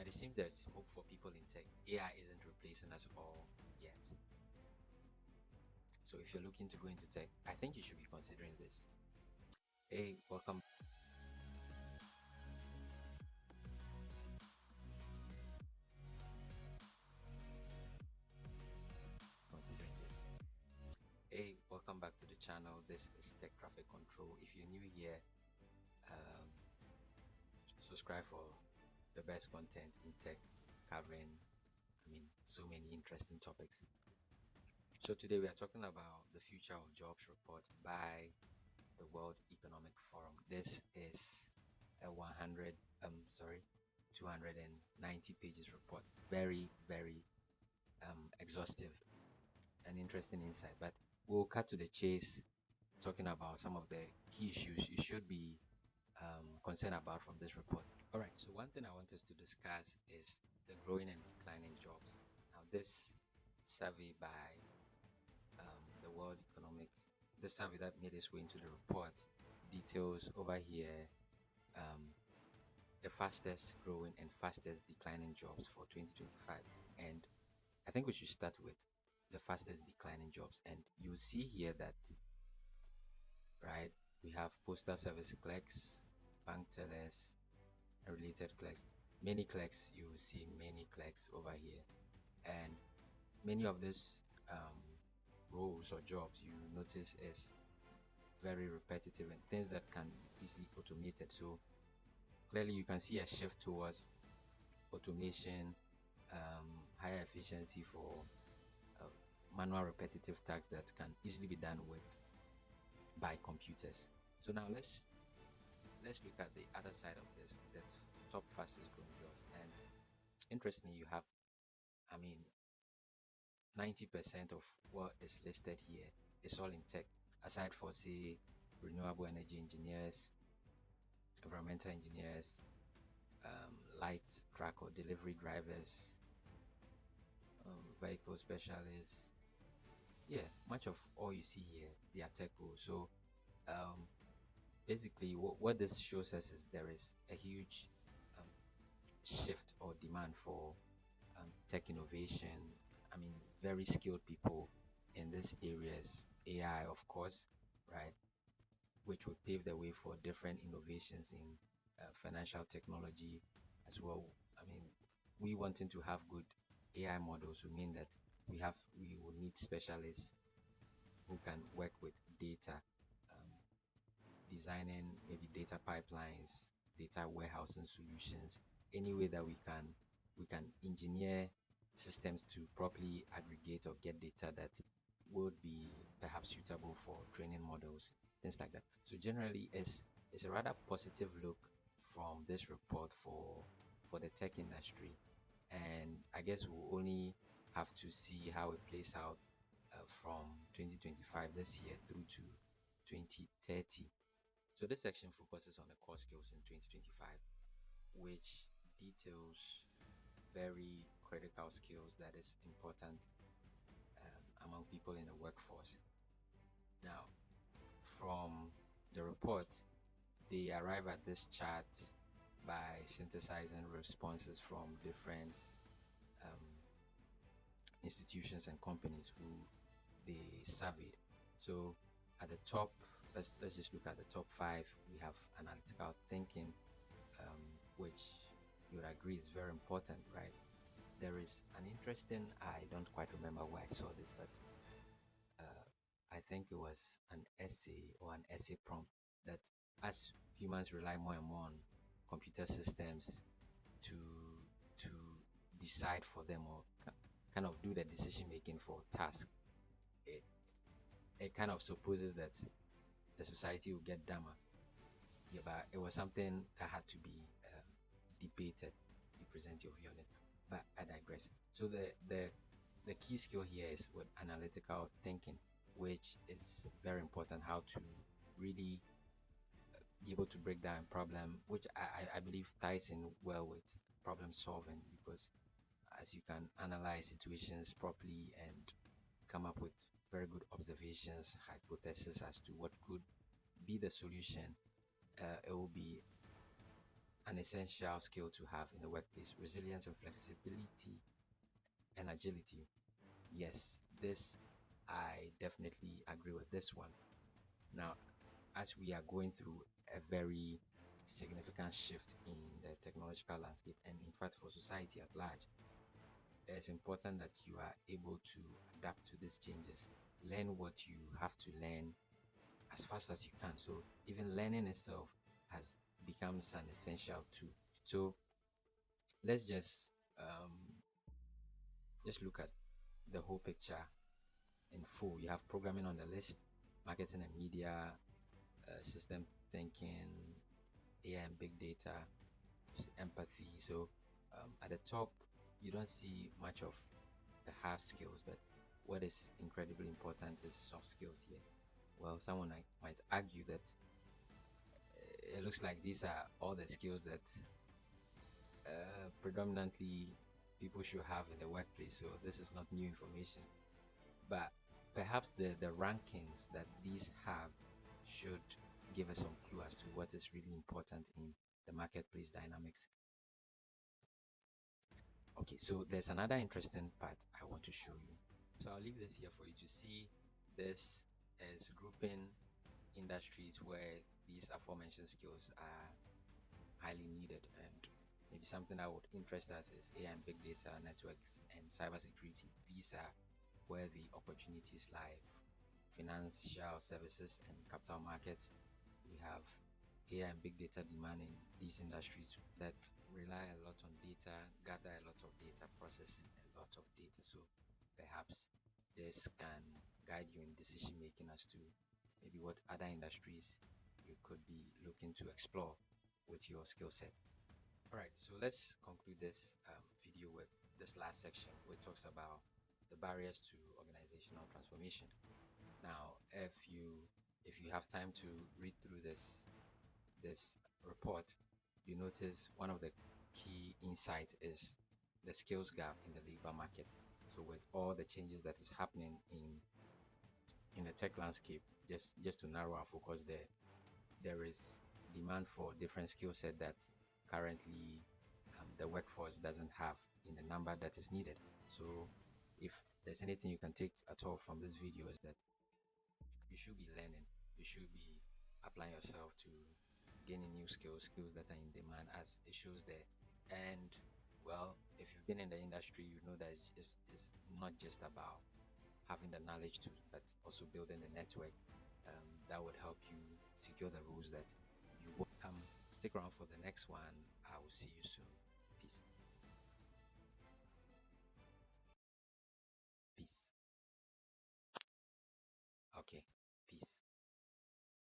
it seems there's hope for people in tech. AI isn't replacing us all yet. So if you're looking to go into tech, I think you should be considering this. Hey, welcome considering this. Hey, welcome back to the channel. This is Tech Traffic Control. If you're new here, um, subscribe for the best content in tech, covering, so many interesting topics. So today we are talking about the Future of Jobs report by the World Economic Forum. This is a 290 pages report. Very, very exhaustive and interesting insight. But we'll cut to the chase, talking about some of the key issues you should be concerned about from this report. All right. So one thing I want us to discuss is the growing and declining jobs. Now, this survey by the World Economic, the survey that made its way into the report details over here um, the fastest growing and fastest declining jobs for 2025. And I think we should start with the fastest declining jobs. And you see here that, right, we have postal service clerks, bank tellers, and related clerks. Many clerks, you will see many clerks over here. And many of these roles or jobs you notice is very repetitive and things that can be easily automated. So clearly you can see a shift towards automation, higher efficiency for uh, manual repetitive tasks that can easily be done with by computers. So now let's look at the other side of this, that's top fastest growing jobs. And interestingly, you have, I mean, 90% of what is listed here is all in tech, aside for say renewable energy engineers, environmental engineers, light truck or delivery drivers, vehicle specialists. Yeah, much of all you see here, they are tech roles. So um, basically, what this shows us is there is a huge um, shift or demand for tech innovation. Very skilled people in these areas, AI, of course, right, which would pave the way for different innovations in financial technology as well. I mean, we wanting to have good AI models would mean that we will need specialists who can work with data, um, designing maybe data pipelines, data warehousing solutions, any way that we can engineer systems to properly aggregate or get data that would be perhaps suitable for training models, things like that. So generally, it's a rather positive look from this report for the tech industry, and I guess we'll only have to see how it plays out from 2025 this year through to 2030. So this section focuses on the core skills in 2025, which details very critical skills that is important among people in the workforce. Now, from the report, they arrive at this chart by synthesizing responses from different um, institutions and companies who they surveyed. So at the top, let's just look at the top five. We have analytical thinking, which you would agree is very important, right? There is an interesting, I don't quite remember where I saw this, but uh, I think it was an essay or an essay prompt that as humans rely more and more on computer systems to to decide for them or kind of do the decision making for tasks, it, it kind of supposes that the society will get dumber. Yeah, but it was something that had to be debated. You present your view on it, but I digress. So the key skill here is with analytical thinking, which is very important. How to really be able to break down a problem, which I believe ties in well with problem solving, because as you can analyze situations properly and come up with very good observations, hypotheses as to what could be the solution, it will be an essential skill to have in the workplace. Resilience and flexibility and agility. Yes, this I definitely agree with this one. Now, as we are going through a very significant shift in the technological landscape and in fact for society at large, it's important that you are able to adapt to these changes, learn what you have to learn as fast as you can. So even learning itself has becomes an essential too. So let's just look at the whole picture in full. You have programming on the list, marketing and media, system thinking, AI and big data, empathy. So at the top, you don't see much of the hard skills, but what is incredibly important is soft skills here. Well, someone might argue that it looks like these are all the skills that predominantly people should have in the workplace. So this is not new information, but perhaps the rankings that these have should give us some clue as to what is really important in the marketplace dynamics. Okay, so there's another interesting part I want to show you. So I'll leave this here for you to see. This is grouping industries where these aforementioned skills are highly needed, and maybe something that would interest us is AI and big data networks and cybersecurity. These are where the opportunities lie. Financial services and capital markets. We have AI and big data demand in these industries that rely a lot on data, gather a lot of data, process a lot of data. So perhaps this can guide you in decision making as to maybe what other industries you could be looking to explore with your skill set. All right, so let's conclude this video with this last section, which talks about the barriers to organizational transformation. Now, if you have time to read through this report, you notice one of the key insights is the skills gap in the labor market. So with all the changes that is happening in the tech landscape, just to narrow our focus there is demand for different skill set that currently the workforce doesn't have in the number that is needed. So if there's anything you can take at all from this video is that you should be learning, you should be applying yourself to gaining new skills that are in demand as it shows there. And well, if you've been in the industry, you know that it's not just about having the knowledge to, but also building the network that would help you secure the roles that you want. Stick around for the next one. I will see you soon. Peace. Peace. Okay. Peace.